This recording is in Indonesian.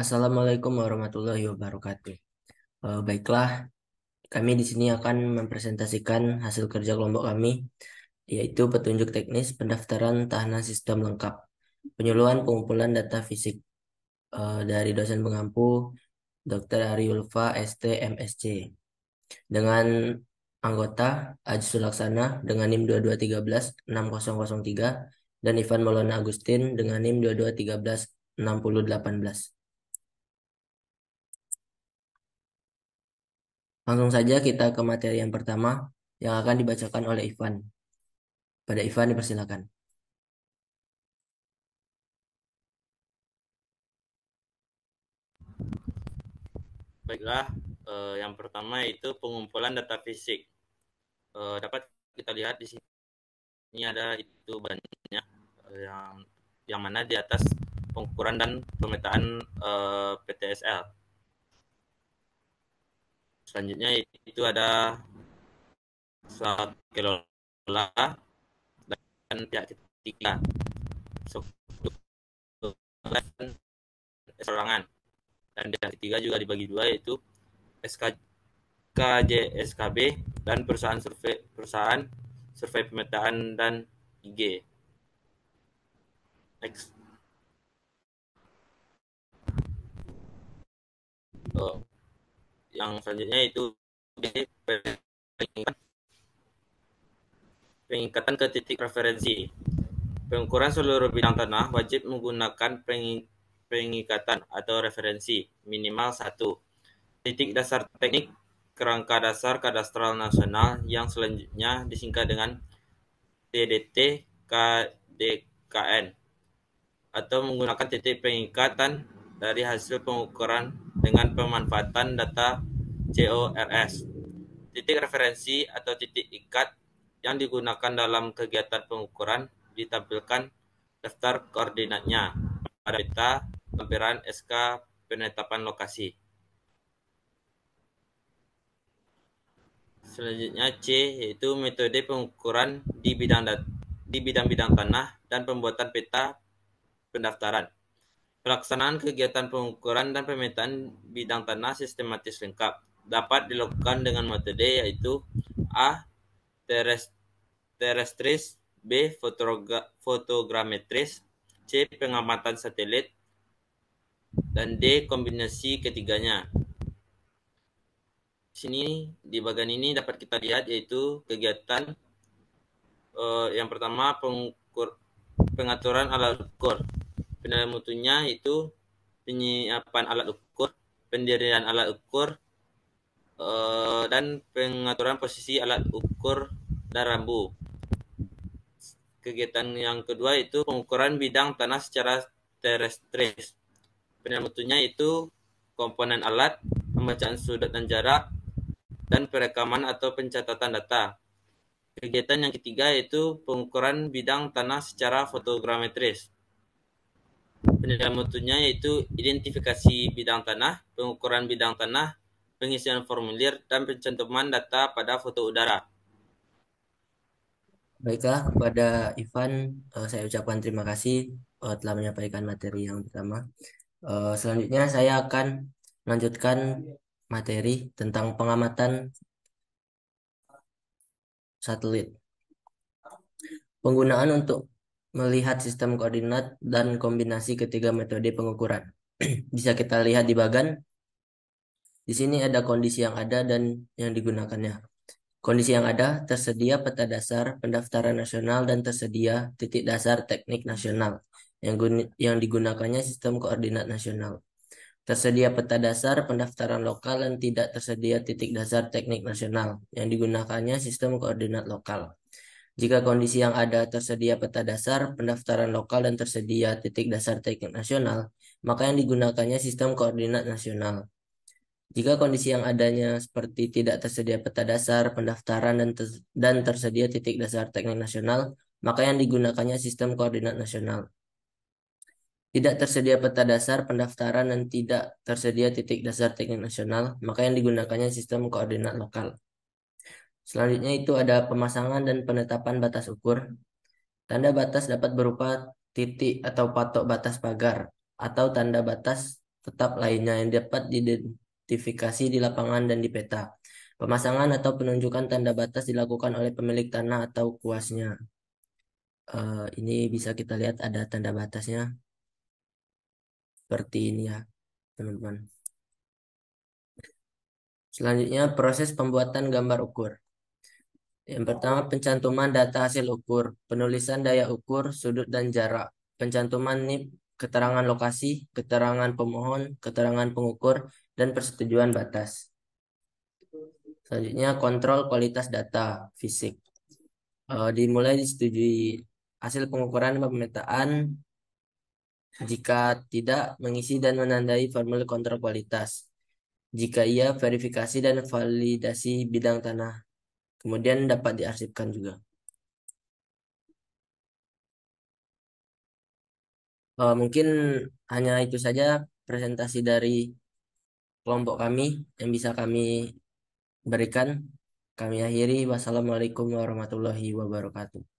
Assalamualaikum warahmatullahi wabarakatuh. Baiklah, kami di sini akan mempresentasikan hasil kerja kelompok kami, yaitu petunjuk teknis pendaftaran tahanan sistem lengkap, penyuluhan pengumpulan data fisik dari dosen pengampu Dr. Ariulfa ST MSc dengan anggota Aji Sulaksana dengan NIM 22136003 dan Ivan Maulana Agustin dengan NIM 22136018. Langsung saja kita ke materi yang pertama yang akan dibacakan oleh Ivan. Pada Ivan dipersilakan. Baiklah, yang pertama itu pengumpulan data fisik. Dapat kita lihat di sini ada itu banyak yang mana di atas pengukuran dan pemetaan PTSL. Selanjutnya itu ada surat kelola dan pihak ketiga. Sorangan. Dan pihak ketiga juga dibagi dua, yaitu SK KJSKB dan perusahaan survei pemetaan dan IG. Next. Oh, yang selanjutnya itu pengikatan ke titik referensi. Pengukuran seluruh bidang tanah wajib menggunakan pengikatan atau referensi minimal 1. Titik dasar teknik kerangka dasar kadastral nasional yang selanjutnya disingkat dengan TDT KDKN, atau menggunakan titik pengikatan dari hasil pengukuran dengan pemanfaatan data CORS. Titik referensi atau titik ikat yang digunakan dalam kegiatan pengukuran ditampilkan daftar koordinatnya pada peta lampiran SK penetapan lokasi. Selanjutnya C, yaitu metode pengukuran di bidang-bidang tanah dan pembuatan peta pendaftaran. Pelaksanaan kegiatan pengukuran dan pemetaan bidang tanah sistematis lengkap dapat dilakukan dengan metode yaitu A. Terestris, B. Fotogrametris, C. Pengamatan satelit, dan D. Kombinasi ketiganya. Sini di bagian ini dapat kita lihat yaitu kegiatan yang pertama pengaturan alat ukur. Penilaian mutunya itu penyiapan alat ukur, pendirian alat ukur, dan pengaturan posisi alat ukur dan rambu. Kegiatan yang kedua itu pengukuran bidang tanah secara terestris. Penilaian mutunya itu komponen alat, pembacaan sudut dan jarak, dan perekaman atau pencatatan data. Kegiatan yang ketiga yaitu pengukuran bidang tanah secara fotogrametris. Penilaian mutunya yaitu identifikasi bidang tanah, pengukuran bidang tanah, pengisian formulir, dan pencantuman data pada foto udara. Baiklah, kepada Ivan saya ucapkan terima kasih telah menyampaikan materi yang pertama. Selanjutnya saya akan melanjutkan materi tentang pengamatan satelit. Penggunaan untuk melihat sistem koordinat dan kombinasi ketiga metode pengukuran. Bisa kita lihat di bagan. Di sini ada kondisi yang ada dan yang digunakannya. Kondisi yang ada, tersedia peta dasar pendaftaran nasional dan tersedia titik dasar teknik nasional yang digunakannya sistem koordinat nasional. Tersedia peta dasar pendaftaran lokal dan tidak tersedia titik dasar teknik nasional yang digunakannya sistem koordinat lokal. Jika kondisi yang ada tersedia peta dasar pendaftaran lokal dan tersedia titik dasar teknik nasional, maka yang digunakannya sistem koordinat nasional. Jika kondisi yang adanya seperti tidak tersedia peta dasar pendaftaran dan tersedia titik dasar teknik nasional, maka yang digunakannya sistem koordinat nasional. Tidak tersedia peta dasar pendaftaran dan tidak tersedia titik dasar teknik nasional, maka yang digunakannya sistem koordinat lokal. Selanjutnya itu ada pemasangan dan penetapan batas ukur. Tanda batas dapat berupa titik atau patok batas pagar atau tanda batas tetap lainnya yang dapat diidentifikasi di lapangan dan di peta. Pemasangan atau penunjukan tanda batas dilakukan oleh pemilik tanah atau kuasnya. Ini bisa kita lihat ada tanda batasnya seperti ini ya, teman-teman. Selanjutnya proses pembuatan gambar ukur. Yang pertama pencantuman data hasil ukur, penulisan daya ukur, sudut dan jarak, pencantuman NIP, keterangan lokasi, keterangan pemohon, keterangan pengukur, dan persetujuan batas. Selanjutnya kontrol kualitas data fisik. Dimulai disetujui hasil pengukuran dan pemetaan jika tidak mengisi dan menandai formulir kontrol kualitas. Jika iya, verifikasi dan validasi bidang tanah. Kemudian dapat diarsipkan juga. Mungkin hanya itu saja presentasi dari kelompok kami yang bisa kami berikan. Kami akhiri. Wassalamualaikum warahmatullahi wabarakatuh.